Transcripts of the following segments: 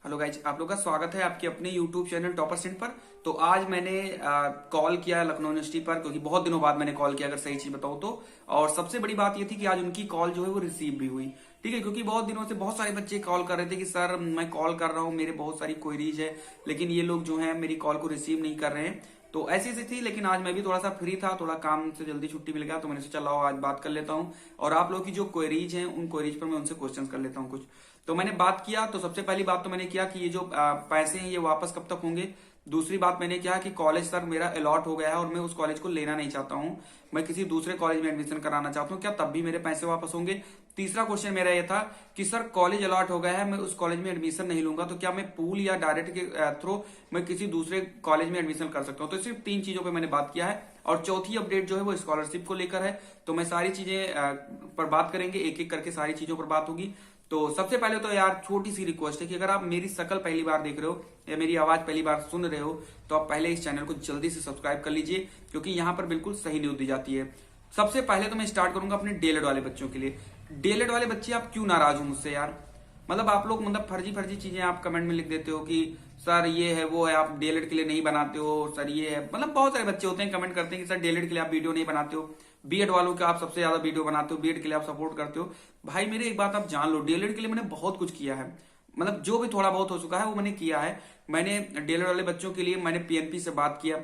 Hello guys, आप लोग का स्वागत है आपके अपने यूट्यूब चैनल टॉपर सेंट पर। तो आज मैंने कॉल किया लखनऊ यूनिवर्सिटी पर, क्योंकि बहुत दिनों बाद मैंने कॉल किया, अगर सही चीज बताऊं तो। और सबसे बड़ी बात ये थी कि आज उनकी कॉल जो है वो रिसीव भी हुई। ठीक है, क्योंकि बहुत दिनों से बहुत सारे बच्चे कॉल कर रहे थे कि सर मैं कॉल कर रहा हूँ, मेरे बहुत सारी क्वेरीज है, लेकिन ये लोग जो है मेरी कॉल को रिसीव नहीं कर रहे हैं। तो ऐसी ऐसी थी, लेकिन आज मैं भी थोड़ा सा फ्री था, थोड़ा काम से जल्दी छुट्टी मिल गया, तो मैंने सोचा लाओ आज बात कर लेता हूँ और आप लोगों की जो क्वेरीज हैं उन क्वेरीज पर मैं उनसे क्वेश्चन कर लेता हूँ कुछ। तो मैंने बात किया, तो सबसे पहली बात तो मैंने किया कि ये जो पैसे हैं ये वापस कब तक होंगे। दूसरी बात मैंने किया कि कॉलेज सर मेरा अलॉट हो गया है और मैं उस कॉलेज को लेना नहीं चाहता हूँ, मैं किसी दूसरे कॉलेज में एडमिशन कराना चाहता हूँ, क्या तब भी मेरे पैसे वापस होंगे। तीसरा क्वेश्चन मेरा ये था कि सर कॉलेज अलॉट हो गया है, मैं उस कॉलेज में एडमिशन नहीं लूंगा, तो क्या मैं पूल या डायरेक्ट के थ्रू मैं किसी दूसरे कॉलेज में एडमिशन कर सकता हूँ। तो सिर्फ तीन चीजों पे मैंने बात किया है। और चौथी अपडेट जो है वो स्कॉलरशिप को लेकर है। तो मैं सारी चीजें पर बात करेंगे, एक एक करके सारी चीजों पर बात होगी। तो सबसे पहले तो यार छोटी सी रिक्वेस्ट है कि अगर आप मेरी शक्ल पहली बार देख रहे हो या मेरी आवाज पहली बार सुन रहे हो, तो आप पहले इस चैनल को जल्दी से सब्सक्राइब कर लीजिए, क्योंकि यहाँ पर बिल्कुल सही न्यूज दी जाती है। सबसे पहले तो मैं स्टार्ट करूंगा अपने डीएलएड वाले बच्चों के लिए। डीएलएड वाले बच्चे, आप क्यों नाराज हो मुझसे यार? मतलब आप लोग फर्जी फर्जी चीजें आप कमेंट में लिख देते हो कि सर ये है वो है, आप डीएलएड के लिए नहीं बनाते हो, सर ये है। बहुत सारे बच्चे होते हैं कमेंट करते हैं कि सर डीएलएड के लिए आप वीडियो नहीं बनाते हो, बीएड वालों के आप सबसे ज्यादा वीडियो बनाते हो, बीएड के लिए आप सपोर्ट करते हो। भाई मेरी एक बात आप जान लो, डीएलएड के लिए मैंने बहुत कुछ किया है। जो भी थोड़ा बहुत हो चुका है वो मैंने किया है। मैंने डीएलएड वाले बच्चों के लिए मैंने पीएनपी से बात किया,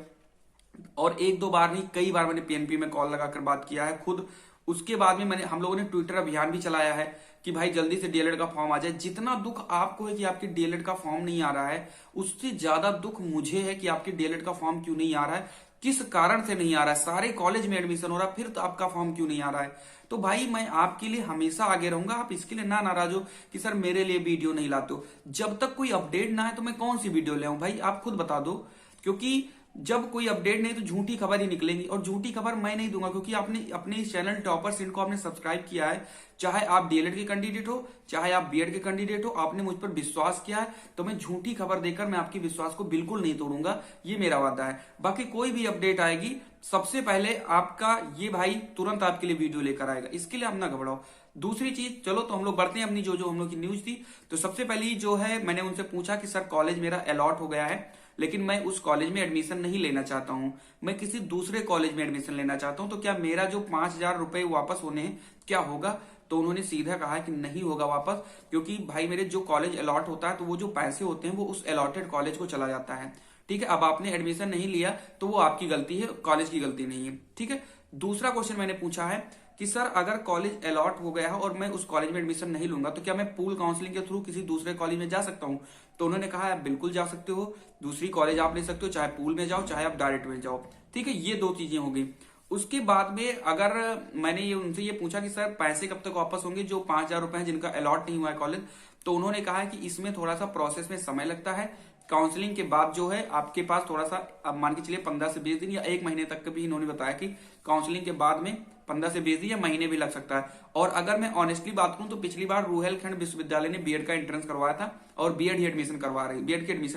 और एक दो बार नहीं कई बार मैंने पीएनपी में कॉल लगाकर बात किया है खुद। उसके बाद में हम लोगों ने ट्विटर अभियान भी चलाया है कि भाई जल्दी से डीएलएड का फॉर्म आ जाए। जितना दुख आपको है कि आपके डीएलएड का फॉर्म नहीं आ रहा है, उससे ज्यादा दुख मुझे है कि आपके डीएलएड का फॉर्म क्यों नहीं आ रहा है, किस कारण से नहीं आ रहा है। सारे कॉलेज में एडमिशन हो रहा है, फिर तो आपका फॉर्म क्यों नहीं आ रहा है। तो भाई मैं आपके लिए हमेशा आगे रहूंगा, आप इसके लिए ना नाराज हो कि सर मेरे लिए वीडियो नहीं लाते हो। जब तक कोई अपडेट ना है तो मैं कौन सी वीडियो ले आऊं भाई, आप खुद बता दो। क्योंकि जब कोई अपडेट नहीं तो झूठी खबर ही निकलेंगी, और झूठी खबर मैं नहीं दूंगा, क्योंकि आपने अपने इस चैनल टॉपर सेंट को आपने सब्सक्राइब किया है। चाहे आप डीएलएड के कैंडिडेट हो, चाहे आप बीएड के कैंडिडेट हो, आपने मुझ पर विश्वास किया है, तो मैं झूठी खबर देकर मैं आपके विश्वास को बिल्कुल नहीं तोड़ूंगा, ये मेरा वादा है। बाकी कोई भी अपडेट आएगी सबसे पहले आपका ये भाई तुरंत आपके लिए वीडियो लेकर आएगा, इसके लिए आप ना घबराओ। दूसरी चीज, चलो तो हम लोग बढ़ते हैं अपनी जो जो हम लोग की न्यूज थी। तो सबसे पहली जो है, मैंने उनसे पूछा कि सर कॉलेज मेरा अलॉट हो गया है, लेकिन मैं उस कॉलेज में एडमिशन नहीं लेना चाहता हूं, मैं किसी दूसरे कॉलेज में एडमिशन लेना चाहता हूं, तो क्या मेरा जो 5,000 रुपए वापस होने हैं क्या होगा? तो उन्होंने सीधा कहा कि नहीं होगा वापस, क्योंकि भाई मेरे जो कॉलेज अलॉट होता है तो वो जो पैसे होते हैं वो उस अलॉटेड कॉलेज को चला जाता है। ठीक है, अब आपने एडमिशन नहीं लिया तो वो आपकी गलती है, कॉलेज की गलती नहीं है। ठीक है। दूसरा क्वेश्चन मैंने पूछा है कि सर अगर कॉलेज अलॉट हो गया है और मैं उस कॉलेज में एडमिशन नहीं लूंगा, तो क्या मैं पूल काउंसलिंग के थ्रू किसी दूसरे कॉलेज में जा सकता हूं? तो उन्होंने कहा आप बिल्कुल जा सकते हो, दूसरी कॉलेज आप ले सकते हो, चाहे पूल में जाओ चाहे आप डायरेक्ट में जाओ। ठीक है, ये दो चीजें हो गई। उसके बाद में अगर मैंने ये उनसे ये पूछा कि सर पैसे कब तक वापस होंगे, जो 5,000 रुपए हैं जिनका अलॉट नहीं हुआ है कॉलेज, तो उन्होंने कहा है कि इसमें थोड़ा सा प्रोसेस में समय लगता है। काउंसलिंग के बाद जो है आपके पास थोड़ा सा, अब मान के चलिए 15 से 20 दिन या एक महीने तक भी इन्होंने बताया कि काउंसलिंग के बाद में 15 से 20 दिन या महीने भी लग सकता है। और अगर मैं ऑनेस्टली बात करूं तो पिछली बार रूहेलखंड विश्वविद्यालय ने बीएड का एंट्रेंस करवाया था और बीएड की एडमिशन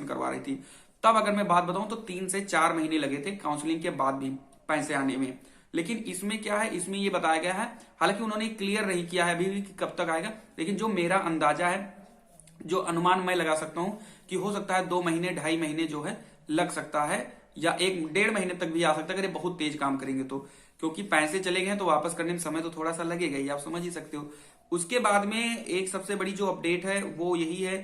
करवा रही थी। तब अगर मैं बात बताऊं तो 3 से 4 महीने लगे थे काउंसलिंग के बाद भी पैसे आने में। लेकिन इसमें क्या है, इसमें ये बताया गया है, हालांकि उन्होंने क्लियर नहीं किया है अभी भी कि कब तक आएगा, लेकिन जो मेरा अंदाजा है, जो अनुमान मैं लगा सकता हूं कि हो सकता है 2 महीने 2.5 महीने जो है लग सकता है, या 1-1.5 महीने तक भी आ सकता है अगर ये बहुत तेज काम करेंगे तो। क्योंकि पैसे चले गए तो वापस करने में समय तो थोड़ा सा लगेगा ही, आप समझ ही सकते हो। उसके बाद में एक सबसे बड़ी जो अपडेट है वो यही है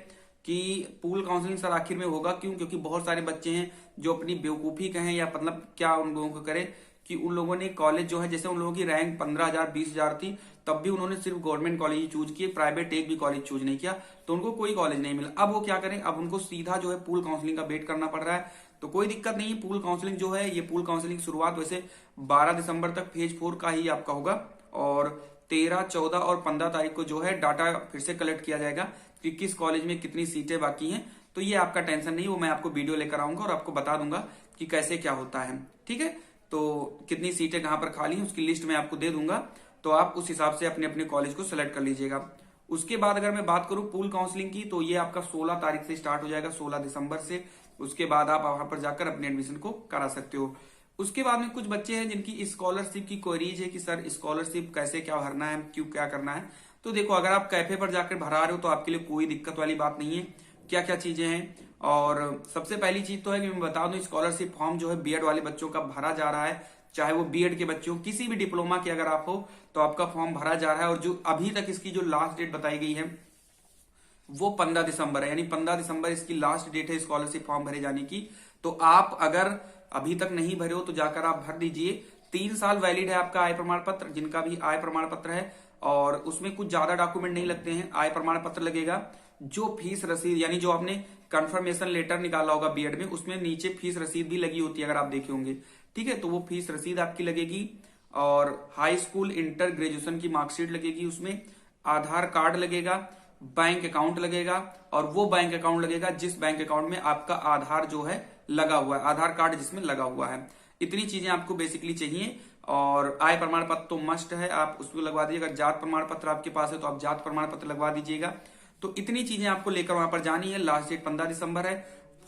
कि पूल काउंसलिंग सर आखिर में होगा क्यों? क्योंकि बहुत सारे बच्चे हैं जो अपनी बेवकूफी कहें या क्या उन लोगों को करें कि उन लोगों ने कॉलेज जो है, जैसे उन लोगों की रैंक 15,000 20,000 थी, तब भी उन्होंने सिर्फ गवर्नमेंट कॉलेज ही चूज किए, प्राइवेट एक भी कॉलेज चूज नहीं किया, तो उनको कोई कॉलेज नहीं मिला। अब वो क्या करें, अब उनको सीधा जो है पूल काउंसलिंग का वेट करना पड़ रहा है। तो कोई दिक्कत नहीं, पूल काउंसलिंग जो है, ये पूल काउंसलिंग शुरुआत वैसे 12 दिसंबर तक फेज 4 का ही आपका होगा, और 13, 14 और 15 तारीख को जो है डाटा फिर से कलेक्ट किया जाएगा कि किस कॉलेज में कितनी सीटें बाकी हैं। तो ये आपका टेंशन नहीं, वो मैं आपको वीडियो लेकर आऊंगा और आपको बता दूंगा कि कैसे क्या होता है। ठीक है, तो कितनी सीटें कहां पर खाली हैं उसकी लिस्ट मैं आपको दे दूंगा, तो आप उस हिसाब से अपने अपने कॉलेज को सिलेक्ट कर लीजिएगा। उसके बाद अगर मैं बात करूं पूल काउंसलिंग की, तो ये आपका 16 तारीख से स्टार्ट हो जाएगा, 16 दिसंबर से। उसके बाद आप वहां पर जाकर अपने एडमिशन को करा सकते हो। उसके बाद में कुछ बच्चे हैं जिनकी स्कॉलरशिप की क्वेरीज है कि सर स्कॉलरशिप कैसे क्या भरना है, क्यों क्या करना है। तो देखो, अगर आप कैफे पर जाकर भरा रहे हो तो आपके लिए कोई दिक्कत वाली बात नहीं है। क्या क्या चीजें हैं। और सबसे पहली चीज तो है कि मैं बता दूं, स्कॉलरशिप फॉर्म जो है बीएड वाले बच्चों का भरा जा रहा है, चाहे वो बीएड के बच्चे हो, किसी भी डिप्लोमा के अगर आप हो तो आपका फॉर्म भरा जा रहा है। और जो अभी तक इसकी जो लास्ट डेट बताई गई है वो 15 दिसंबर है, यानी 15 दिसंबर इसकी लास्ट डेट है स्कॉलरशिप फॉर्म भरे जाने की। तो आप अगर अभी तक नहीं भरे हो तो जाकर आप भर दीजिए। 3 साल वैलिड है आपका आय प्रमाण पत्र, जिनका भी आय प्रमाण पत्र है, और उसमें कुछ ज्यादा डॉक्यूमेंट नहीं लगते हैं। आय प्रमाण पत्र लगेगा, जो फीस रसीद यानी जो आपने कंफर्मेशन लेटर निकाला होगा बीएड में, उसमें नीचे फीस रसीद भी लगी होती है अगर आप देखे होंगे, ठीक है। तो वो फीस रसीद आपकी लगेगी, और हाई स्कूल इंटर ग्रेजुएशन की मार्कशीट लगेगी, उसमें आधार कार्ड लगेगा, बैंक अकाउंट लगेगा, और वो बैंक अकाउंट लगेगा जिस बैंक अकाउंट में आपका आधार जो है लगा हुआ है, आधार कार्ड जिसमें लगा हुआ है। इतनी चीजें आपको बेसिकली चाहिए। और आय प्रमाण पत्र तो मस्ट है, आप उसको लगवा दीजिएगा। जात प्रमाण पत्र आपके पास है तो आप जात प्रमाण पत्र लगवा दीजिएगा। तो इतनी चीजें आपको लेकर वहां पर जानी है। लास्ट डेट 15 दिसंबर है।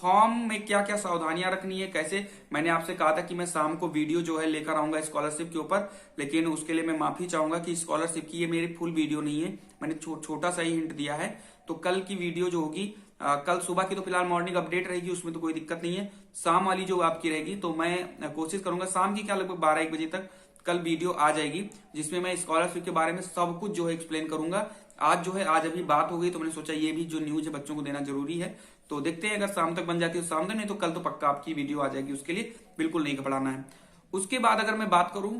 फॉर्म में क्या क्या सावधानियां रखनी है, कैसे, मैंने आपसे कहा था कि मैं शाम को वीडियो जो है लेकर आऊंगा स्कॉलरशिप के ऊपर, लेकिन उसके लिए मैं माफी चाहूंगा कि स्कॉलरशिप की ये मेरी फुल वीडियो नहीं है, मैंने छोटा सा ही हिंट दिया है। तो कल की वीडियो जो होगी, कल सुबह की तो फिलहाल मॉर्निंग अपडेट रहेगी, उसमें तो कोई दिक्कत नहीं है। शाम वाली जो आपकी रहेगी, तो मैं कोशिश करूंगा शाम की क्या लगभग 12-1 बजे तक कल वीडियो आ जाएगी, जिसमें मैं स्कॉलरशिप के बारे में सब कुछ जो है एक्सप्लेन करूंगा। आज जो है, आज अभी बात हो गई तो मैंने सोचा ये भी जो न्यूज है बच्चों को देना जरूरी है। तो देखते हैं, अगर शाम तक बन जाती है तो शाम तक, नहीं तो कल तो पक्का आपकी वीडियो आ जाएगी। उसके लिए बिल्कुल नहीं घबराना है। उसके बाद अगर मैं बात करूं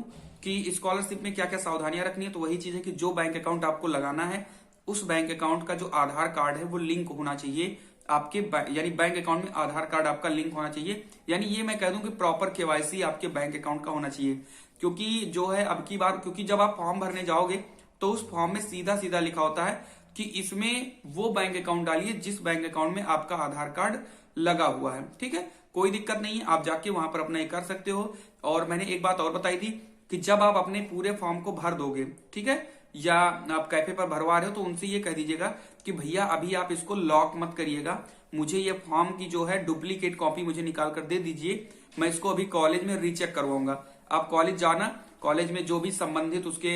कि स्कॉलरशिप में क्या क्या सावधानियां रखनी है, तो वही चीज है कि जो बैंक अकाउंट आपको लगाना है, उस बैंक अकाउंट का जो आधार कार्ड है वो लिंक होना चाहिए आपके, यानी बैंक अकाउंट में आधार कार्ड आपका लिंक होना चाहिए। यानी ये मैं कह दूं कि प्रॉपर केवाईसी आपके बैंक अकाउंट का होना चाहिए। क्योंकि जो है अब की बार, क्योंकि जब आप फॉर्म भरने जाओगे तो उस फॉर्म में सीधा सीधा लिखा होता है कि इसमें वो बैंक अकाउंट डालिए जिस बैंक अकाउंट में आपका आधार कार्ड लगा हुआ है, ठीक है। कोई दिक्कत नहीं है, आप जाके वहां पर अपना ये कर सकते हो। और मैंने एक बात और बताई थी कि जब आप अपने पूरे फॉर्म को भर दोगे, ठीक है, या आप कैफे पर भरवा रहे हो, तो उनसे ये कह दीजिएगा कि भैया अभी आप इसको लॉक मत करिएगा, मुझे ये फॉर्म की जो है डुप्लीकेट कॉपी मुझे निकाल कर दे दीजिए, मैं इसको अभी कॉलेज में रीचेक करवाऊंगा। आप कॉलेज जाना, कॉलेज में जो भी संबंधित उसके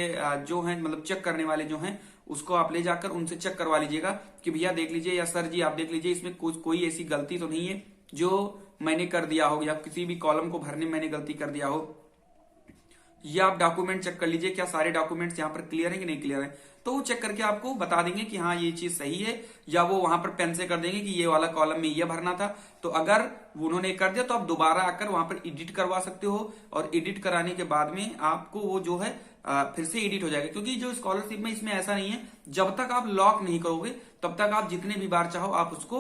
जो हैं, मतलब चेक करने वाले जो हैं, उसको आप ले जाकर उनसे चेक करवा लीजिएगा कि भैया देख लीजिए, या सर जी आप देख लीजिए, इसमें कोई ऐसी गलती तो नहीं है जो मैंने कर दिया हो, या किसी भी कॉलम को भरने में मैंने गलती कर दिया हो। या आप डॉक्यूमेंट चेक कर लीजिए, क्या सारे डॉक्यूमेंट्स यहाँ पर क्लियर है कि नहीं क्लियर है। तो वो चेक करके आपको बता देंगे कि हाँ ये चीज सही है, या वो वहां पर पेन से कर देंगे कि ये वाला कॉलम में ये भरना था। तो अगर उन्होंने कर दिया तो आप दोबारा आकर वहां पर एडिट करवा सकते हो, और एडिट कराने के बाद में आपको वो जो है फिर से एडिट हो जाएगा। क्योंकि जो स्कॉलरशिप में इसमें ऐसा नहीं है, जब तक आप लॉक नहीं करोगे तब तक आप जितने भी बार चाहो आप उसको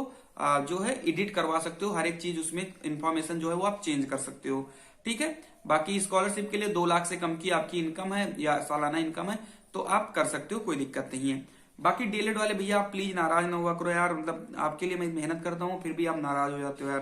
जो है एडिट करवा सकते हो। हर एक चीज उसमें इंफॉर्मेशन जो है वो आप चेंज कर सकते हो, ठीक है। बाकी स्कॉलरशिप के लिए 2 लाख से कम की आपकी इनकम है या सालाना इनकम है तो आप कर सकते हो, कोई दिक्कत नहीं है। बाकी डीएलएड वाले भैया आप प्लीज नाराज ना हुआ करो यार, मतलब आपके लिए मैं मेहनत करता हूँ फिर भी आप नाराज हो जाते हो यार,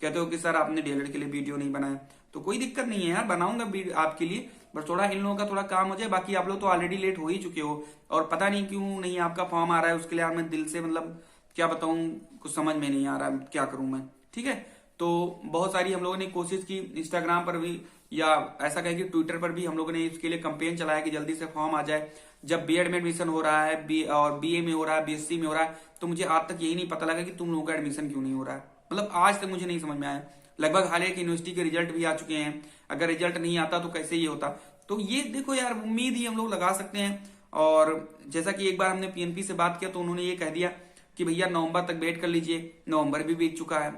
कहते हो कि सर आपने डीएलएड के लिए वीडियो नहीं बनाया। तो कोई दिक्कत नहीं है यार, बनाऊंगा आपके लिए, बस थोड़ा इन लोगों का थोड़ा काम हो जाए। बाकी आप लोग तो ऑलरेडी लेट हो ही चुके हो, और पता नहीं क्यों नहीं आपका फॉर्म आ रहा है, उसके लिए यार मैं दिल से, मतलब क्या बताऊं, कुछ समझ में नहीं आ रहा है क्या करूं मैं, ठीक है। तो बहुत सारी हम लोगों ने कोशिश की, इंस्टाग्राम पर भी, या ऐसा कहें कि ट्विटर पर भी हम लोगों ने इसके लिए कंपेन चलाया कि जल्दी से फॉर्म आ जाए। जब बीएड में एडमिशन हो रहा है, और बीए में हो रहा है, बीएससी में हो रहा है, तो मुझे आज तक यही नहीं पता लगा कि तुम लोगों का एडमिशन क्यों नहीं हो रहा है। मतलब आज तक मुझे नहीं समझ में आया। लगभग हालांकि यूनिवर्सिटी के रिजल्ट भी आ चुके हैं, अगर रिजल्ट नहीं आता तो कैसे ये होता। तो ये देखो यार, उम्मीद ही हम लोग लगा सकते हैं। और जैसा कि एक बार हमने पीएनपी से बात किया तो उन्होंने ये कह दिया कि भैया नवंबर तक वेट कर लीजिए, नवंबर भी बीत चुका है,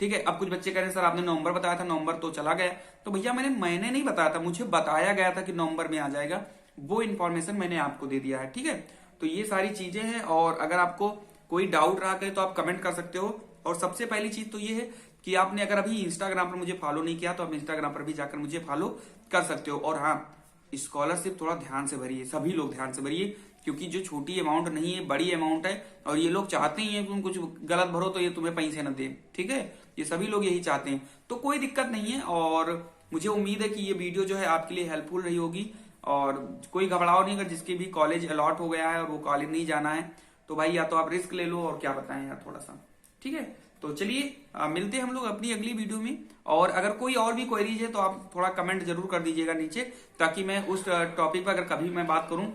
ठीक है। अब कुछ बच्चे कह रहे हैं सर आपने नवंबर बताया था, नवंबर तो चला गया। तो भैया मैंने नहीं बताया था, मुझे बताया गया था कि नवंबर में आ जाएगा, वो इन्फॉर्मेशन मैंने आपको दे दिया है, ठीक है। तो ये सारी चीजें हैं, और अगर आपको कोई डाउट रहा करे तो आप कमेंट कर सकते हो। और सबसे पहली चीज तो ये है कि आपने अगर अभी इंस्टाग्राम पर मुझे फॉलो नहीं किया तो आप इंस्टाग्राम पर भी जाकर मुझे फॉलो कर सकते हो। और हाँ, स्कॉलरशिप थोड़ा ध्यान से भरिए, सभी लोग ध्यान से भरिए, क्योंकि जो छोटी अमाउंट नहीं है, बड़ी अमाउंट है, और ये लोग चाहते ही हैं कि तुम कुछ गलत भरो तो ये तुम्हें पैसे न दे, ठीक है। ये सभी लोग यही चाहते हैं, तो कोई दिक्कत नहीं है। और मुझे उम्मीद है कि ये वीडियो जो है आपके लिए हेल्पफुल रही होगी। और कोई घबराओ नहीं, अगर जिसकी भी कॉलेज अलॉट हो गया है और वो कॉलेज नहीं जाना है तो भाई या तो आप रिस्क ले लो, और क्या बताएं यार थोड़ा सा, ठीक है। तो चलिए मिलते हैं हम लोग अपनी अगली वीडियो में। और अगर कोई और भी क्वेरीज है तो आप थोड़ा कमेंट जरूर कर दीजिएगा नीचे, ताकि मैं उस टॉपिक पर अगर कभी मैं बात करूं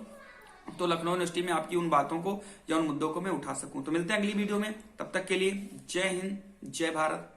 तो लखनऊ यूनिवर्सिटी में आपकी उन बातों को या उन मुद्दों को मैं उठा सकूं। तो मिलते हैं अगली वीडियो में, तब तक के लिए जय हिंद, जय भारत।